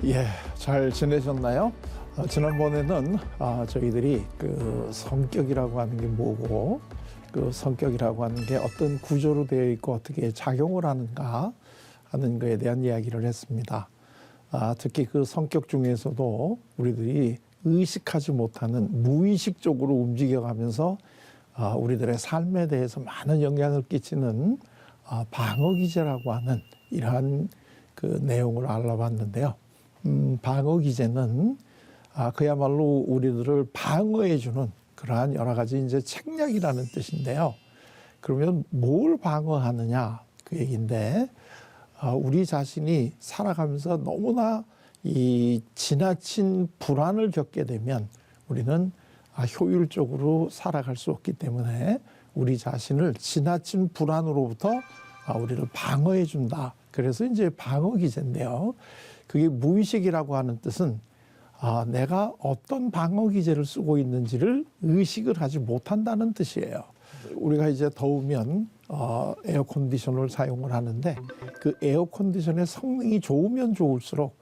예, 잘 지내셨나요? 지난번에는 저희들이 그 성격이라고 하는 게 뭐고, 그 성격이라고 하는 게 어떤 구조로 되어 있고 어떻게 작용을 하는가 하는 거에 대한 이야기를 했습니다. 특히 그 성격 중에서도 우리들이 의식하지 못하는 무의식적으로 움직여가면서 우리들의 삶에 대해서 많은 영향을 끼치는 방어기제라고 하는 이러한 그 내용을 알아봤는데요. 방어기제는 그야말로 우리들을 방어해주는 그러한 여러 가지 이제 책략이라는 뜻인데요. 그러면 뭘 방어하느냐 그 얘기인데, 우리 자신이 살아가면서 너무나 이 지나친 불안을 겪게 되면 우리는 효율적으로 살아갈 수 없기 때문에 우리 자신을 지나친 불안으로부터 우리를 방어해 준다. 그래서 이제 방어기제인데요. 그게 무의식이라고 하는 뜻은 내가 어떤 방어기제를 쓰고 있는지를 의식을 하지 못한다는 뜻이에요. 우리가 이제 더우면 에어컨디션을 사용을 하는데 그 에어컨디션의 성능이 좋으면 좋을수록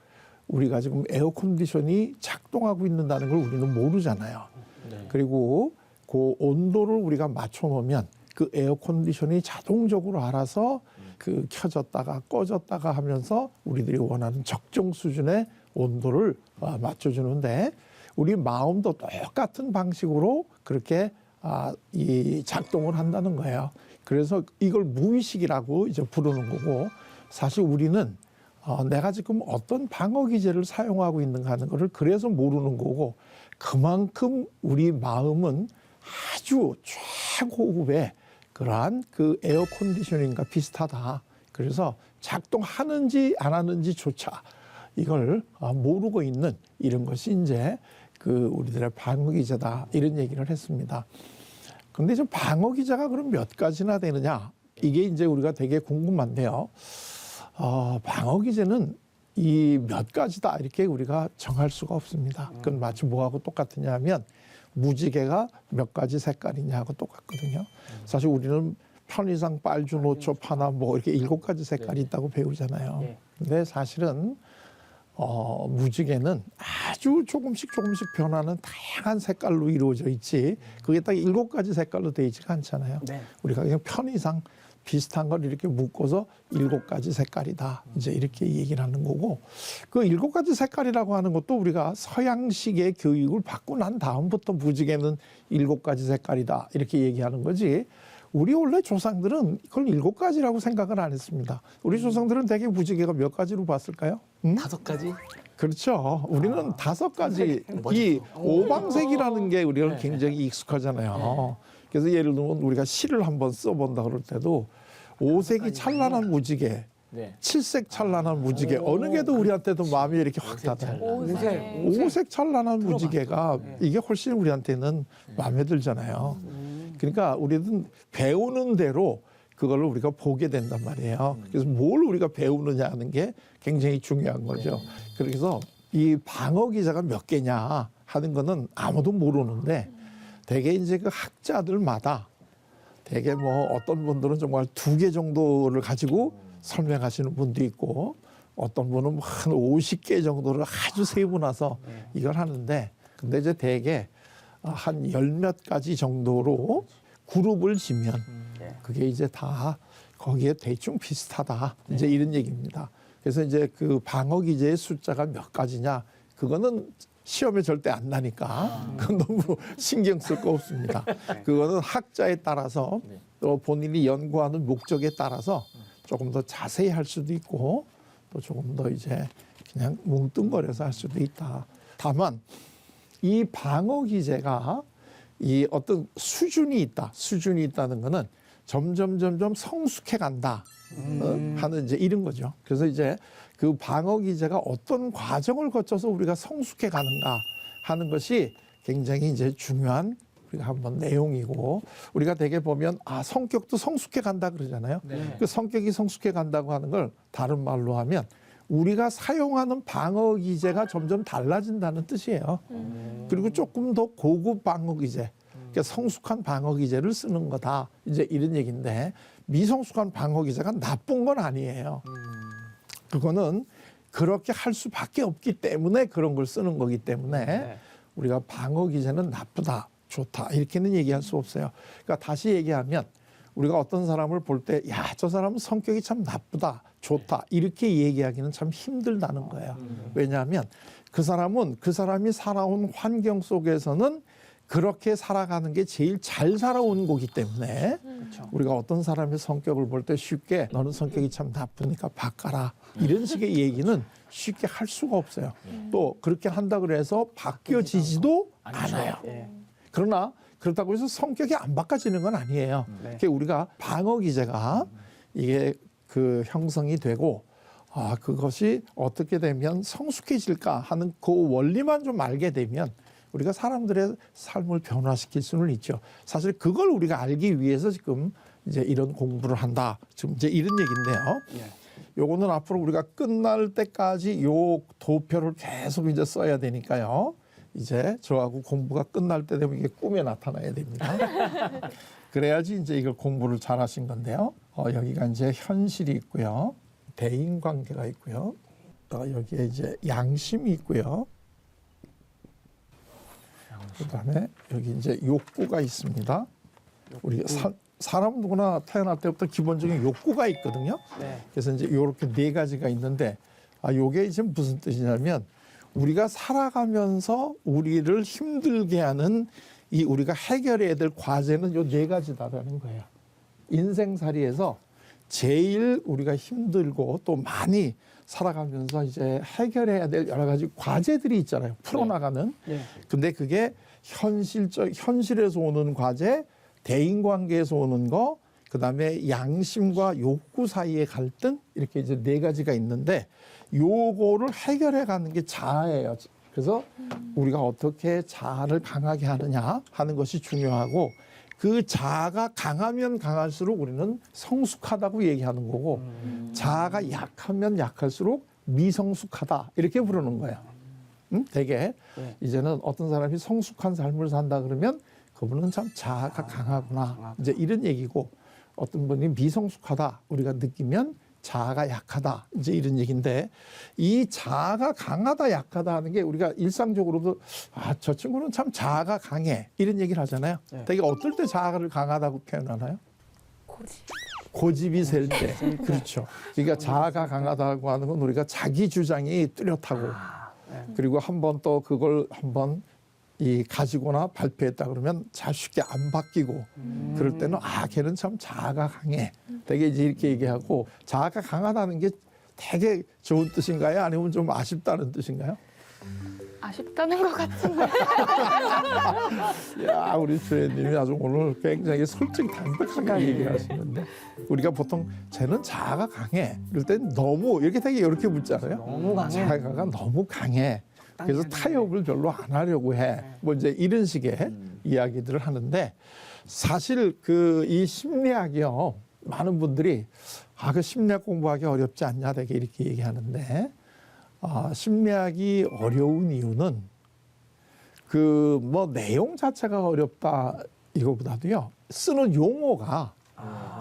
우리가 지금 에어컨디션이 작동하고 있는다는 걸 우리는 모르잖아요. 네. 그리고 그 온도를 우리가 맞춰놓으면 그 에어컨디션이 자동적으로 알아서 그 켜졌다가 꺼졌다가 하면서 우리들이 원하는 적정 수준의 온도를 맞춰주는데, 우리 마음도 똑같은 방식으로 그렇게 이 작동을 한다는 거예요. 그래서 이걸 무의식이라고 이제 부르는 거고, 사실 우리는 내가 지금 어떤 방어기제를 사용하고 있는가 하는 거를 그래서 모르는 거고, 그만큼 우리 마음은 아주 최고급의 그러한 그 에어컨디셔닝과 비슷하다. 그래서 작동하는지 안 하는지조차 이걸 모르고 있는 이런 것이 이제 그 우리들의 방어기제다, 이런 얘기를 했습니다. 근데 이제 방어기제가 그럼 몇 가지나 되느냐, 이게 이제 우리가 되게 궁금한데요. 방어기제는 이 몇 가지다 이렇게 우리가 정할 수가 없습니다. 그건 마치 뭐하고 똑같으냐 하면 무지개가 몇 가지 색깔이냐 하고 똑같거든요. 사실 우리는 편의상, 빨주, 노초, 파나 뭐 이렇게 7가지 색깔이 있다고 배우잖아요. 근데 사실은 무지개는 아주 조금씩 조금씩 변하는 다양한 색깔로 이루어져 있지, 그게 딱 7가지 색깔로 되어 있지가 않잖아요. 우리가 그냥 편의상 비슷한 걸 이렇게 묶어서 7가지 색깔이다, 이제 이렇게 얘기를 하는 거고, 그 7가지 색깔이라고 하는 것도 우리가 서양식의 교육을 받고 난 다음부터 무지개는 7가지 색깔이다 이렇게 얘기하는 거지, 우리 원래 조상들은 그걸 7가지라고 생각을 안 했습니다. 우리 조상들은 대개 무지개가 몇 가지로 봤을까요? 5가지? 그렇죠. 우리는 5가지, 이 오방색이라는 게 우리가 굉장히 익숙하잖아요. 그래서 예를 들면 우리가 시를 한번 써본다 그럴 때도 5색이 찬란한 무지개, 7색 찬란한 무지개, 어느 게 더 우리한테도 마음이 이렇게 확 닿아요. 5색 찬란한 무지개가 이게 훨씬 우리한테는 마음에 들잖아요. 그러니까 우리는 배우는 대로 그걸 우리가 보게 된단 말이에요. 그래서 뭘 우리가 배우느냐 하는 게 굉장히 중요한 거죠. 그래서 이 방어기제가 몇 개냐 하는 거는 아무도 모르는데, 대개 이제 그 학자들마다 대개 뭐 어떤 분들은 정말 2개 정도를 가지고 설명하시는 분도 있고, 어떤 분은 한 50개 정도를 아주 세분화서 이걸 하는데, 근데 이제 대개 한 10몇 가지 정도로 그룹을 지면 그게 이제 다 거기에 대충 비슷하다, 이제 이런 얘기입니다. 그래서 이제 그 방어기제의 숫자가 몇 가지냐, 그거는 시험에 절대 안 나니까 그건 너무 신경 쓸 거 없습니다. 그거는 학자에 따라서 또 본인이 연구하는 목적에 따라서 조금 더 자세히 할 수도 있고, 또 조금 더 이제 그냥 뭉뚱거려서 할 수도 있다. 다만 이 방어기제가 이 어떤 수준이 있다, 수준이 있다는 거는 점점 성숙해 간다 하는 이제 이런 거죠. 그래서 이제 그 방어기제가 어떤 과정을 거쳐서 우리가 성숙해 가는가 하는 것이 굉장히 이제 중요한 우리가 한번 내용이고, 우리가 대개 보면 성격도 성숙해 간다 그러잖아요. 그 성격이 성숙해 간다고 하는 걸 다른 말로 하면 우리가 사용하는 방어기제가 점점 달라진다는 뜻이에요. 그리고 조금 더 고급 방어기제, 그러니까 성숙한 방어기제를 쓰는 거다, 이제 이런 얘기인데, 미성숙한 방어기제가 나쁜 건 아니에요. 그거는 그렇게 할 수밖에 없기 때문에 그런 걸 쓰는 거기 때문에 네. 우리가 방어 기제는 나쁘다, 좋다 이렇게는 얘기할 수 없어요. 그러니까 다시 얘기하면 우리가 어떤 사람을 볼 때 야, 저 사람은 성격이 참 나쁘다, 좋다 이렇게 얘기하기는 참 힘들다는 거예요. 왜냐하면 그 사람은 그 사람이 살아온 환경 속에서는 그렇게 살아가는 게 제일 잘 살아온 거기 때문에 그렇죠. 우리가 어떤 사람의 성격을 볼 때 쉽게 너는 성격이 참 나쁘니까 바꿔라 이런 식의 얘기는 쉽게 할 수가 없어요. 또 그렇게 한다 그래서 바뀌어지지도 않아요. 예. 그러나 그렇다고 해서 성격이 안 바꿔지는 건 아니에요. 그게 우리가 방어 기제가 이게 그 형성이 되고 그것이 어떻게 되면 성숙해질까 하는 그 원리만 좀 알게 되면 우리가 사람들의 삶을 변화시킬 수는 있죠. 사실 그걸 우리가 알기 위해서 지금 이제 이런 공부를 한다. 지금 이제 이런 얘기인데요. 예. 요거는 앞으로 우리가 끝날 때까지 요 도표를 계속 이제 써야 되니까요. 이제 저하고 공부가 끝날 때 되면 이게 꿈에 나타나야 됩니다. 그래야지 이제 이걸 공부를 잘 하신 건데요. 여기가 이제 현실이 있고요. 대인 관계가 있고요. 또 여기에 이제 양심이 있고요. 그다음에 여기 이제 욕구가 있습니다. 우리 사람 누구나 태어날 때부터 기본적인 욕구가 있거든요. 네. 그래서 이제 이렇게 네 가지가 있는데 요게 이제 무슨 뜻이냐면 우리가 살아가면서 우리를 힘들게 하는 이 우리가 해결해야 될 과제는 요 네 가지다라는 거예요. 인생살이에서 제일 우리가 힘들고 또 많이 살아가면서 이제 해결해야 될 여러 가지 과제들이 있잖아요. 풀어나가는. 예. 근데 그게 현실에서 오는 과제, 대인관계에서 오는 거, 그다음에 양심과 욕구 사이의 갈등 이렇게 이제 네 가지가 있는데 요거를 해결해 가는 게 자아예요. 그래서 우리가 어떻게 자아를 강하게 하느냐 하는 것이 중요하고 그 자아가 강하면 강할수록 우리는 성숙하다고 얘기하는 거고 자아가 약하면 약할수록 미성숙하다 이렇게 부르는 거예요. 되게 네. 이제는 어떤 사람이 성숙한 삶을 산다 그러면 그분은 참 자아가 강하구나 이제 이런 얘기고 어떤 분이 미성숙하다 우리가 느끼면 자아가 약하다 이제 이런 얘기인데 이 자아가 강하다 약하다 하는 게 우리가 일상적으로도 저 친구는 참 자아가 강해 이런 얘기를 하잖아요. 네. 되게 어떨 때 자아를 강하다고 표현하나요? 고집이 셀 때. 그렇죠. 그러니까 자아가 강하다고 하는 건 우리가 자기 주장이 뚜렷하고 네. 그리고 한번 또 그걸 한번 이 가지거나 발표했다 그러면 잘 쉽게 안 바뀌고 그럴 때는 걔는 참 자아가 강해. 되게 이제 이렇게 얘기하고 자아가 강하다는 게 되게 좋은 뜻인가요? 아니면 좀 아쉽다는 뜻인가요? 아쉽다는 것 같은데. 야, 우리 주연님이 아주 오늘 굉장히 솔직히 담백하게 얘기하시는데 우리가 보통 쟤는 자아가 강해. 이럴 땐 너무 이렇게 되게 이렇게 묻잖아요. 너무 강해. 자아가 너무 강해. 그래서 타협을 별로 안 하려고 해. 뭐 이제 이런 식의 이야기들을 하는데 사실 그 이 심리학이요. 많은 분들이 그 심리학 공부하기 어렵지 않냐 되게 이렇게 얘기하는데 심리학이 어려운 이유는 그 뭐 내용 자체가 어렵다 이거보다도요. 쓰는 용어가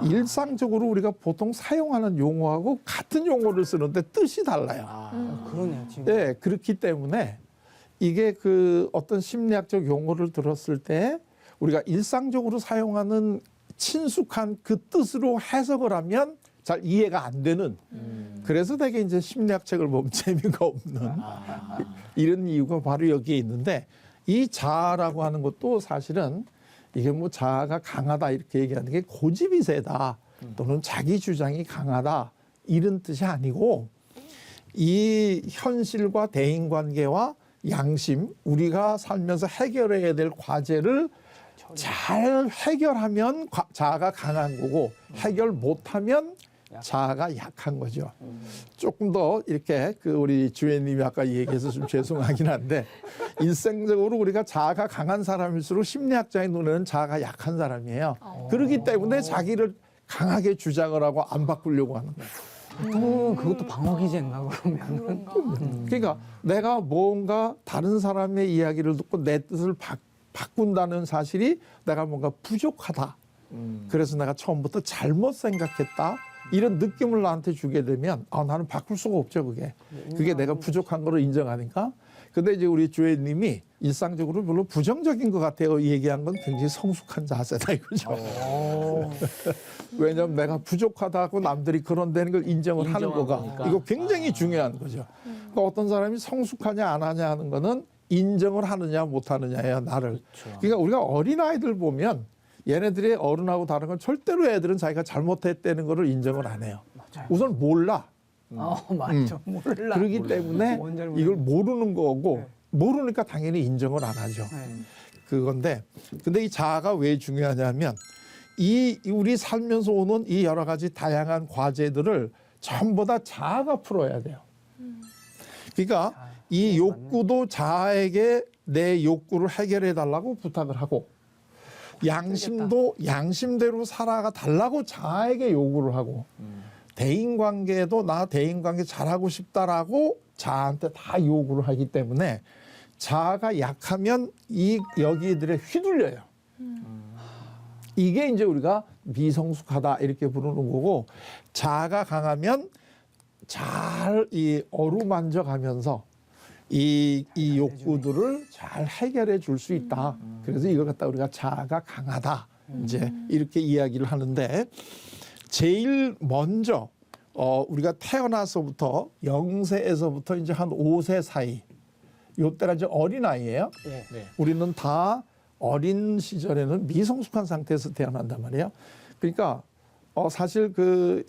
일상적으로 우리가 보통 사용하는 용어하고 같은 용어를 쓰는데 뜻이 달라요. 그러네요. 진짜. 네, 그렇기 때문에 이게 그 어떤 심리학적 용어를 들었을 때 우리가 일상적으로 사용하는 친숙한 그 뜻으로 해석을 하면 잘 이해가 안 되는 그래서 되게 이제 심리학 책을 보면 재미가 없는 이런 이유가 바로 여기에 있는데 이 자아라고 하는 것도 사실은 이게 뭐 자아가 강하다 이렇게 얘기하는 게 고집이 세다 또는 자기 주장이 강하다 이런 뜻이 아니고 이 현실과 대인관계와 양심 우리가 살면서 해결해야 될 과제를 잘 해결하면 자아가 강한 거고 해결 못하면 자아가 약한 거죠. 조금 더 이렇게 그 우리 주연님이 아까 얘기해서 좀 죄송하긴 한데 일생적으로 우리가 자아가 강한 사람일수록 심리학자의 눈에는 자아가 약한 사람이에요. 그렇기 때문에 자기를 강하게 주장을 하고 안 바꾸려고 하는 거예요. 보통은 그것도 방어 기제인가 그러면. 그러니까 내가 뭔가 다른 사람의 이야기를 듣고 내 뜻을 바꾼다는 사실이 내가 뭔가 부족하다. 그래서 내가 처음부터 잘못 생각했다. 이런 느낌을 나한테 주게 되면 나는 바꿀 수가 없죠. 그게 내가 부족한 거를 인정하니까. 근데 이제 우리 조회님이 일상적으로 별로 부정적인 것 같아요. 얘기한 건 굉장히 성숙한 자세다 이거죠. 왜냐하면 내가 부족하다고 남들이 그런 데는 걸 인정을 하는 거가 거니까. 이거 굉장히 중요한 거죠. 그러니까 어떤 사람이 성숙하냐 안 하냐 하는 거는 인정을 하느냐 못 하느냐예요. 나를. 그러니까 우리가 어린아이들 보면 얘네들이 어른하고 다른 건 절대로 애들은 자기가 잘못했다는 거를 인정을 안 해요. 맞아요. 우선 몰라. 맞죠. 몰라. 그렇기 때문에 뭔지 잘 이걸 모르는 거고 네. 모르니까 당연히 인정을 안 하죠. 네. 그건데 근데 이 자아가 왜 중요하냐면 이 우리 살면서 오는 이 여러 가지 다양한 과제들을 전부 다 자아가 풀어야 돼요. 그러니까 이 욕구도 자아에게 내 욕구를 해결해 달라고 부탁을 하고 양심도 양심대로 살아가 달라고 자아에게 요구를 하고 대인관계도 나 대인관계 잘하고 싶다라고 자아한테 다 요구를 하기 때문에 자아가 약하면 이 여기들에 휘둘려요. 이게 이제 우리가 미성숙하다 이렇게 부르는 거고 자아가 강하면 잘 이 어루만져 가면서 이 욕구들을 잘 해결해 줄 수 있다. 그래서 이걸 갖다 우리가 자아가 강하다. 이제 이렇게 이야기를 하는데 제일 먼저 우리가 태어나서부터 0세에서부터 이제 한 5세 사이 요때가 이제 어린아이예요. 네. 우리는 다 어린 시절에는 미성숙한 상태에서 태어난단 말이에요. 그러니까 사실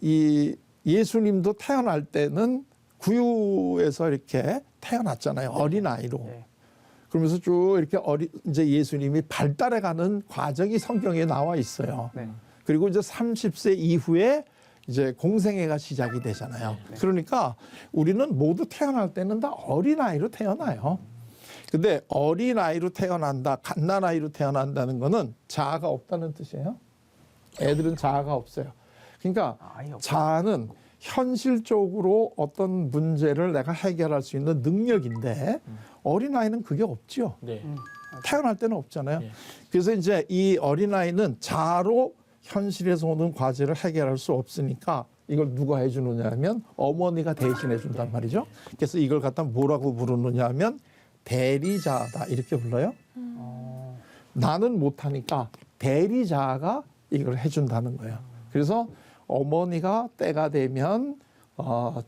이 예수님도 태어날 때는 구유에서 이렇게 태어났잖아요. 어린아이로. 네. 그러면서 쭉 이렇게 이제 예수님이 발달해가는 과정이 성경에 나와 있어요. 네. 그리고 이제 30세 이후에 이제 공생애가 시작이 되잖아요. 그러니까 우리는 모두 태어날 때는 다 어린아이로 태어나요. 근데 어린아이로 태어난다, 갓난아이로 태어난다는 거는 자아가 없다는 뜻이에요. 애들은 자아가 없어요. 그러니까 자아는 현실적으로 어떤 문제를 내가 해결할 수 있는 능력인데 어린아이는 그게 없죠. 태어날 때는 없잖아요. 그래서 이제 이 어린아이는 자아로 현실에서 오는 과제를 해결할 수 없으니까 이걸 누가 해주느냐 하면 어머니가 대신해 준단 말이죠. 그래서 이걸 갖다 뭐라고 부르느냐 하면 대리자다 이렇게 불러요. 나는 못하니까 대리자가 이걸 해준다는 거예요. 그래서 어머니가 때가 되면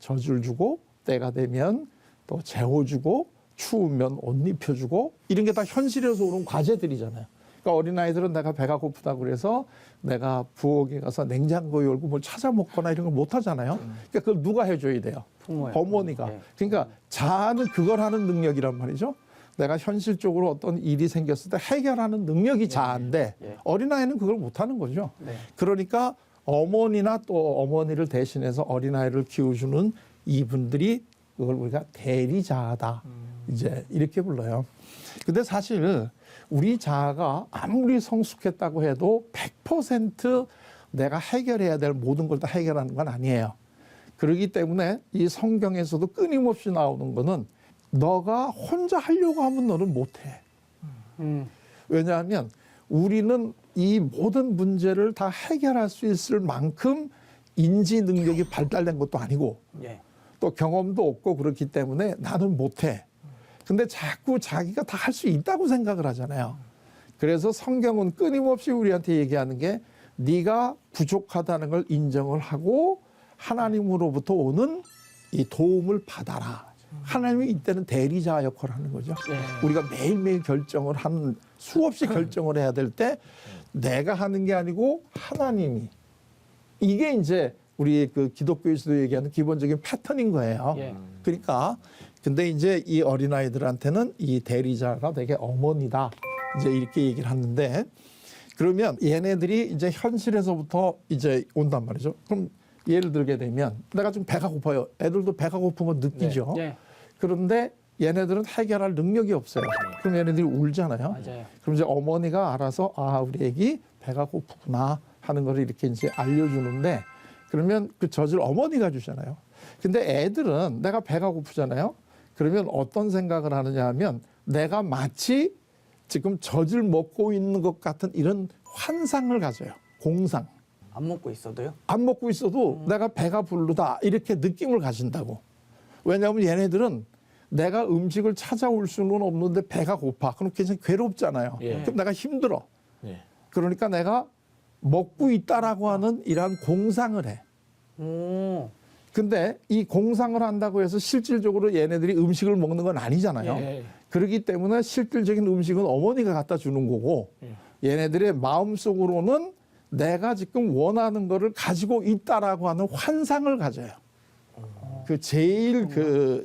젖을 주고 때가 되면 또 재워주고 추우면 옷 입혀주고 이런 게 다 현실에서 오는 과제들이잖아요. 그러니까 어린아이들은 내가 배가 고프다고 그래서 내가 부엌에 가서 냉장고 열고 뭘 찾아 먹거나 이런 걸 못 하잖아요. 그러니까 그걸 누가 해줘야 돼요? 부모예요. 어머니가. 네. 그러니까 자아는 그걸 하는 능력이란 말이죠. 내가 현실적으로 어떤 일이 생겼을 때 해결하는 능력이 자아인데 어린아이는 그걸 못 하는 거죠. 네. 그러니까 어머니나 또 어머니를 대신해서 어린아이를 키워주는 이분들이 그걸 우리가 대리자다. 이제 이렇게 불러요. 근데 사실 우리 자아가 아무리 성숙했다고 해도 100% 내가 해결해야 될 모든 걸 다 해결하는 건 아니에요. 그렇기 때문에 이 성경에서도 끊임없이 나오는 거는 너가 혼자 하려고 하면 너는 못해. 왜냐하면 우리는 이 모든 문제를 다 해결할 수 있을 만큼 인지 능력이 발달된 것도 아니고 또 경험도 없고 그렇기 때문에 나는 못해. 근데 자꾸 자기가 다 할 수 있다고 생각을 하잖아요. 그래서 성경은 끊임없이 우리한테 얘기하는 게 네가 부족하다는 걸 인정을 하고 하나님으로부터 오는 이 도움을 받아라. 하나님이 이때는 대리자 역할을 하는 거죠. 우리가 매일매일 결정을 하는 수없이 결정을 해야 될 때 내가 하는 게 아니고 하나님이 이게 이제 우리 그 기독교에서도 얘기하는 기본적인 패턴인 거예요. 그러니까 근데 이제 이 어린아이들한테는 이 대리자가 되게 어머니다. 이제 이렇게 얘기를 하는데 그러면 얘네들이 이제 현실에서부터 이제 온단 말이죠. 그럼 예를 들게 되면 내가 지금 배가 고파요. 애들도 배가 고픈 건 느끼죠. 그런데 얘네들은 해결할 능력이 없어요. 그럼 얘네들이 울잖아요. 그럼 이제 어머니가 알아서 우리 애기 배가 고프구나 하는 걸 이렇게 이제 알려주는데 그러면 그 젖을 어머니가 주잖아요. 근데 애들은 내가 배가 고프잖아요. 그러면 어떤 생각을 하느냐 하면 내가 마치 지금 젖을 먹고 있는 것 같은 이런 환상을 가져요. 공상. 안 먹고 있어도요? 안 먹고 있어도 내가 배가 부르다 이렇게 느낌을 가진다고. 왜냐하면 얘네들은 내가 음식을 찾아올 수는 없는데 배가 고파. 그럼 굉장히 괴롭잖아요. 예. 그럼 내가 힘들어. 예. 그러니까 내가 먹고 있다라고 하는 이러한 공상을 해. 오. 근데 이 공상을 한다고 해서 실질적으로 얘네들이 음식을 먹는 건 아니잖아요. 예. 그렇기 때문에 실질적인 음식은 어머니가 갖다 주는 거고 얘네들의 마음속으로는 내가 지금 원하는 거를 가지고 있다라고 하는 환상을 가져요. 그 제일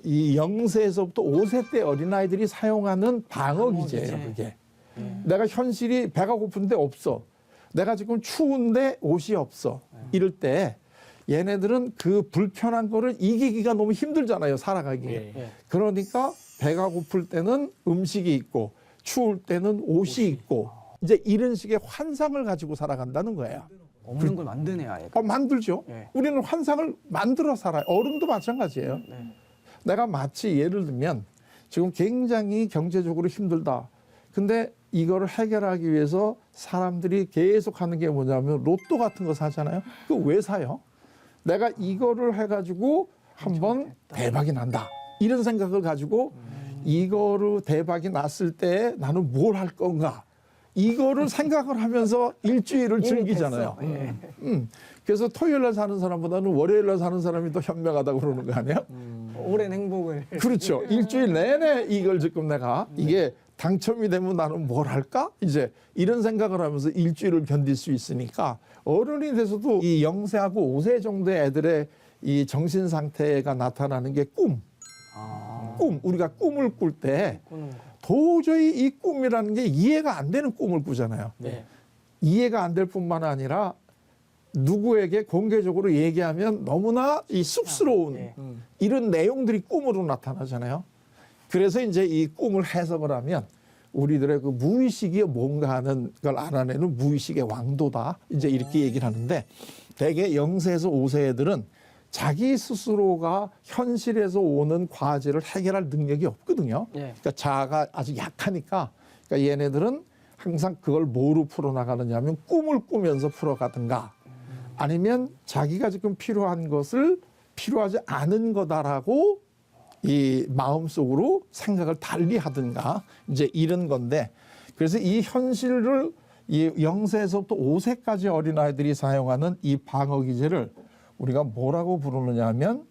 이 0세에서부터 5세 때 어린아이들이 사용하는 방어기제예요, 그게. 내가 현실이 배가 고픈데 없어. 내가 지금 추운데 옷이 없어. 이럴 때 얘네들은 그 불편한 거를 이기기가 너무 힘들잖아요, 살아가기에. 예. 그러니까 배가 고플 때는 음식이 있고 추울 때는 옷이 있고 이제 이런 식의 환상을 가지고 살아간다는 거예요. 없는 걸 만드네요, 아예. 만들죠. 예. 우리는 환상을 만들어 살아요. 어른도 마찬가지예요. 네. 내가 마치 예를 들면 지금 굉장히 경제적으로 힘들다. 근데 이거를 해결하기 위해서 사람들이 계속 하는 게 뭐냐면 로또 같은 거 사잖아요. 그거 왜 사요? 내가 이거를 해가지고 한번 대박이 난다. 이런 생각을 가지고 이거를 대박이 났을 때 나는 뭘 할 건가. 이거를 생각을 하면서 일주일을 즐기잖아요. 예. 그래서 토요일 날 사는 사람보다는 월요일 날 사는 사람이 더 현명하다고 그러는 거 아니에요? 오랜 행복을. 그렇죠. 일주일 내내 이걸 지금 내가 이게 당첨이 되면 나는 뭘 할까? 이제 이런 생각을 하면서 일주일을 견딜 수 있으니까 어른이 돼서도 이 0세하고 5세 정도의 애들의 이 정신 상태가 나타나는 게 꿈. 꿈. 우리가 꿈을 꿀 때 꾸는 거. 도저히 이 꿈이라는 게 이해가 안 되는 꿈을 꾸잖아요. 네. 이해가 안 될 뿐만 아니라 누구에게 공개적으로 얘기하면 너무나 이 쑥스러운 예. 이런 내용들이 꿈으로 나타나잖아요. 그래서 이제 이 꿈을 해석을 하면 우리들의 그 무의식이 뭔가 하는 걸 알아내는 무의식의 왕도다. 이제 이렇게 얘기를 하는데 대개 0세에서 5세 애들은 자기 스스로가 현실에서 오는 과제를 해결할 능력이 없거든요. 예. 그러니까 자아가 아주 약하니까 그러니까 얘네들은 항상 그걸 뭐로 풀어나가느냐 하면 꿈을 꾸면서 풀어가든가 아니면 자기가 지금 필요한 것을 필요하지 않은 거다라고 이 마음속으로 생각을 달리 하든가 이제 이런 건데 그래서 이 현실을 이 0세에서부터 5세까지 어린아이들이 사용하는 이 방어기제를 우리가 뭐라고 부르느냐 하면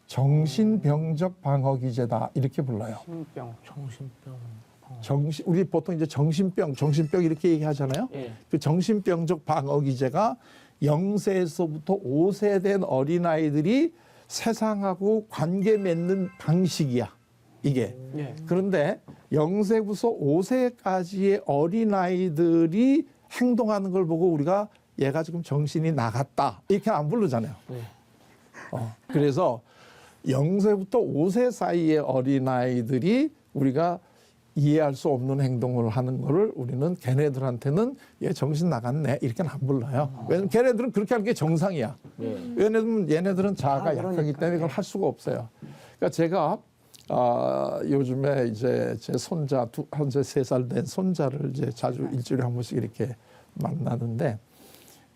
정신병적 방어기제다 이렇게 불러요. 신병. 우리 보통 이제 정신병 이렇게 얘기하잖아요. 예. 그 정신병적 방어기제가 0세에서부터 5세 된 어린아이들이 세상하고 관계 맺는 방식이야. 이게. 예. 그런데 0세부터 5세까지의 어린아이들이 행동하는 걸 보고 우리가 얘가 지금 정신이 나갔다. 이렇게 안 부르잖아요. 네. 그래서 0세부터 5세 사이의 어린아이들이 우리가 이해할 수 없는 행동을 하는 거를 우리는 걔네들한테는 얘 정신 나갔네. 이렇게는 안 불러요. 왜냐면 걔네들은 그렇게 하는 게 정상이야. 예. 왜냐면 얘네들은 자아가 그러니까. 약하기 때문에 이걸 할 수가 없어요. 그러니까 제가 요즘에 이제 제 손자 현재 3살 된 손자를 이제 자주 일주일에 한 번씩 이렇게 만나는데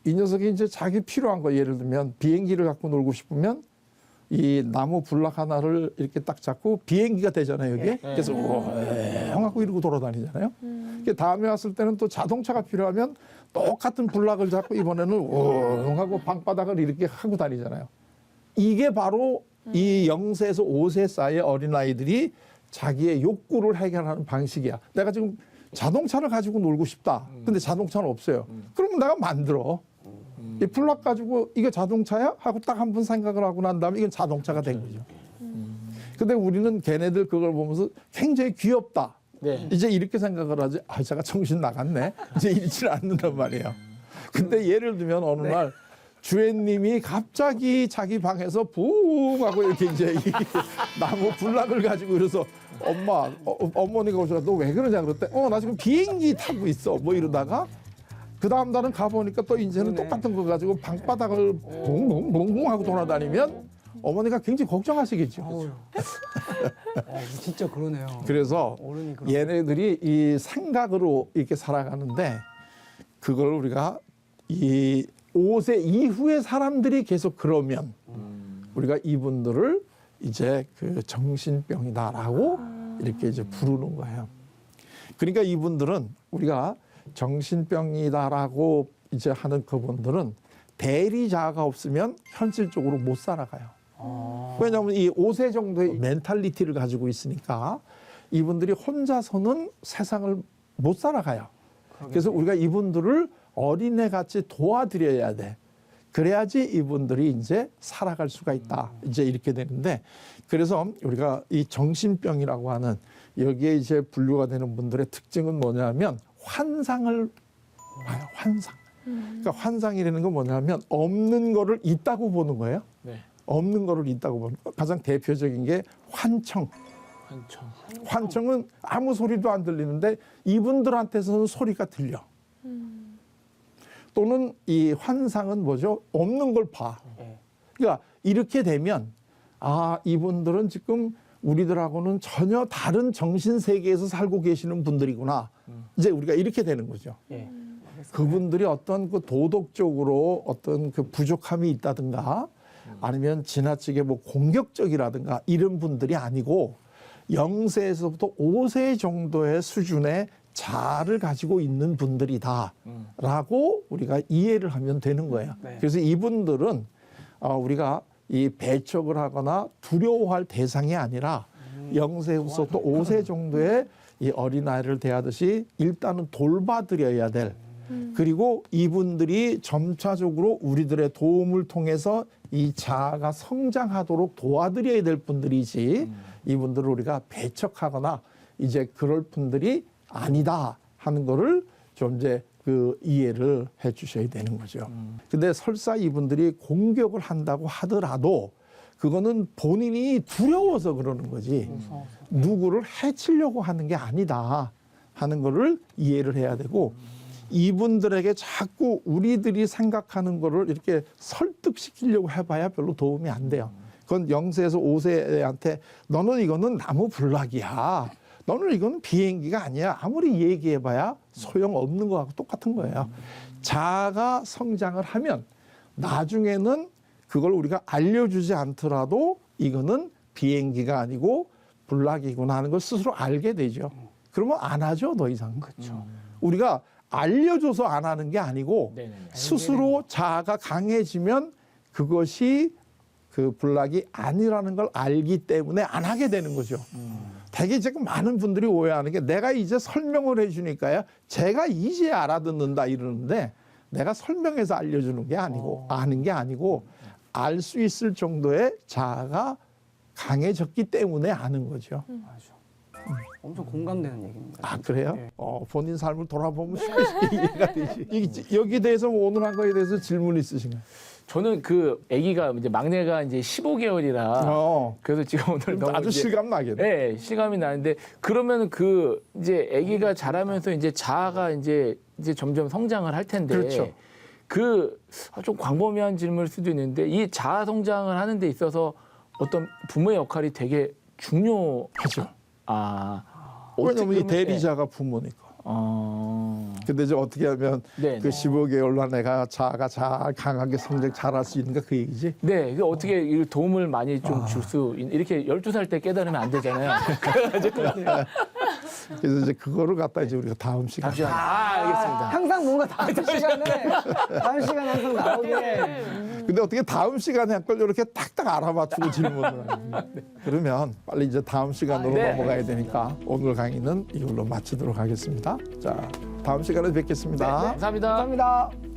이 녀석이 이제 자기 필요한 거 예를 들면 비행기를 갖고 놀고 싶으면 이 나무 블락 하나를 이렇게 딱 잡고 비행기가 되잖아요, 여기. 그래서 형 갖고 이러고 돌아다니잖아요. 그 다음에 왔을 때는 또 자동차가 필요하면 똑같은 블락을 잡고 이번에는 형 하고 방바닥을 이렇게 하고 다니잖아요. 이게 바로 이 0세에서 5세 사이의 어린아이들이 자기의 욕구를 해결하는 방식이야. 내가 지금 자동차를 가지고 놀고 싶다. 근데 자동차는 없어요. 그러면 내가 만들어. 이 플락 가지고 이게 자동차야? 하고 딱 한 번 생각을 하고 난 다음에 이건 자동차가 된 거죠. 근데 우리는 걔네들 그걸 보면서 굉장히 귀엽다. 네. 이제 이렇게 생각을 하지. 아, 제가 정신 나갔네. 이제 이러지는 않는단 말이에요. 근데 예를 들면 어느 날 주인님이 갑자기 자기 방에서 붕 하고 이렇게 이제 이 나무 블락을 가지고 이래서 어머니가 오셔서 너 왜 그러냐 그랬대. 나 지금 비행기 타고 있어. 뭐 이러다가 그 다음 날은 가보니까 또 이제는 똑같은 거 가지고 방바닥을 봉봉봉봉 하고 돌아다니면 어머니가 굉장히 걱정하시겠죠. 진짜 그러네요. 그래서 어른이 그런 얘네들이 이 생각으로 이렇게 살아가는데 그걸 우리가 이 5세 이후의 사람들이 계속 그러면 우리가 이분들을 이제 그 정신병이다라고 이렇게 이제 부르는 거예요. 그러니까 이분들은 우리가 정신병이다라고 이제 하는 그분들은 대리자가 없으면 현실적으로 못 살아가요. 왜냐하면 이 5세 정도의 멘탈리티를 가지고 있으니까 이분들이 혼자서는 세상을 못 살아가요. 그래서 우리가 이분들을 어린애같이 도와드려야 돼. 그래야지 이분들이 이제 살아갈 수가 있다. 이제 이렇게 되는데, 그래서 우리가 이 정신병이라고 하는 여기에 이제 분류가 되는 분들의 특징은 뭐냐면 환상을 봐요. 환상. 그러니까 환상이라는 건 뭐냐면 없는 거를 있다고 보는 거예요. 네. 없는 거를 있다고 보는 거. 가장 대표적인 게 환청. 환청은 아무 소리도 안 들리는데 이분들한테서는 소리가 들려. 또는 이 환상은 뭐죠? 없는 걸 봐. 그러니까 이렇게 되면 아, 이분들은 지금 우리들하고는 전혀 다른 정신 세계에서 살고 계시는 분들이구나. 이제 우리가 이렇게 되는 거죠. 그분들이 어떤 그 도덕적으로 어떤 그 부족함이 있다든가 아니면 지나치게 뭐 공격적이라든가 이런 분들이 아니고 0세에서부터 5세 정도의 수준의 자아를 가지고 있는 분들이다라고 우리가 이해를 하면 되는 거예요. 네. 그래서 이분들은 우리가 이 배척을 하거나 두려워할 대상이 아니라 0세부터 5세 정도의 이 어린아이를 대하듯이 일단은 돌봐드려야 될, 그리고 이분들이 점차적으로 우리들의 도움을 통해서 이 자아가 성장하도록 도와드려야 될 분들이지 이분들을 우리가 배척하거나 이제 그럴 분들이 아니다 하는 거를 좀 이제 그 이해를 해 주셔야 되는 거죠. 근데 설사 이분들이 공격을 한다고 하더라도 그거는 본인이 두려워서 그러는 거지 누구를 해치려고 하는 게 아니다 하는 거를 이해를 해야 되고, 이분들에게 자꾸 우리들이 생각하는 거를 이렇게 설득시키려고 해봐야 별로 도움이 안 돼요. 그건 0세에서 5세한테 너는 이거는 나무 불락이야, 너는 이거는 비행기가 아니야, 아무리 얘기해봐야 소용없는 거하고 똑같은 거예요. 자아가 성장을 하면 나중에는 그걸 우리가 알려주지 않더라도 이거는 비행기가 아니고 불락이구나 하는 걸 스스로 알게 되죠. 그러면 안 하죠, 더 이상. 그렇죠. 우리가 알려줘서 안 하는 게 아니고 네네네. 스스로 자아가 강해지면 그것이 그 불락이 아니라는 걸 알기 때문에 안 하게 되는 거죠. 되게 지금 많은 분들이 오해하는 게 내가 이제 설명을 해주니까요, 제가 이제 알아듣는다 이러는데 내가 설명해서 알려주는 게 아니고 아는 게 아니고 알 수 있을 정도의 자아가 강해졌기 때문에 아는 거죠. 맞아. 엄청 공감되는 얘기입니다. 아, 그래요? 네. 본인 삶을 돌아보면 쉽게 이해가 되지. 여기에 대해서 오늘 한 거에 대해서 질문 있으신가요? 저는 그 아기가 이제 막내가 이제 15개월이라 그래서 지금 오늘 너무 아주 이제 실감 나겠네. 네, 실감이 나는데 그러면 그 이제 아기가 자라면서 이제 자아가 이제 점점 성장을 할 텐데 그렇죠. 그 좀 광범위한 질문일 수도 있는데 이 자아 성장을 하는 데 있어서 어떤 부모의 역할이 되게 중요하죠. 왜냐면 이 대리자가 부모니까. 근데 이제 어떻게 하면 네, 그 15개월 내가 자아가 잘 강하게 성장 잘할 수 있는가 그 얘기지? 네, 그 어떻게 이 도움을 많이 좀 줄 수 이렇게 12살 때 깨달으면 안 되잖아요. 그래가지고 그래서 이제 그거를 갖다 이제 우리가 다음 시간에. 알겠습니다. 항상 뭔가 다음 시간에 항상 나오게. 근데 어떻게 다음 시간에 할 걸 이렇게 딱딱 알아맞추고 질문을 하냐. 그러면 빨리 이제 다음 시간으로 네. 넘어가야 되니까 오늘 강의는 이걸로 마치도록 하겠습니다. 자, 다음 시간에 뵙겠습니다. 감사합니다. 감사합니다.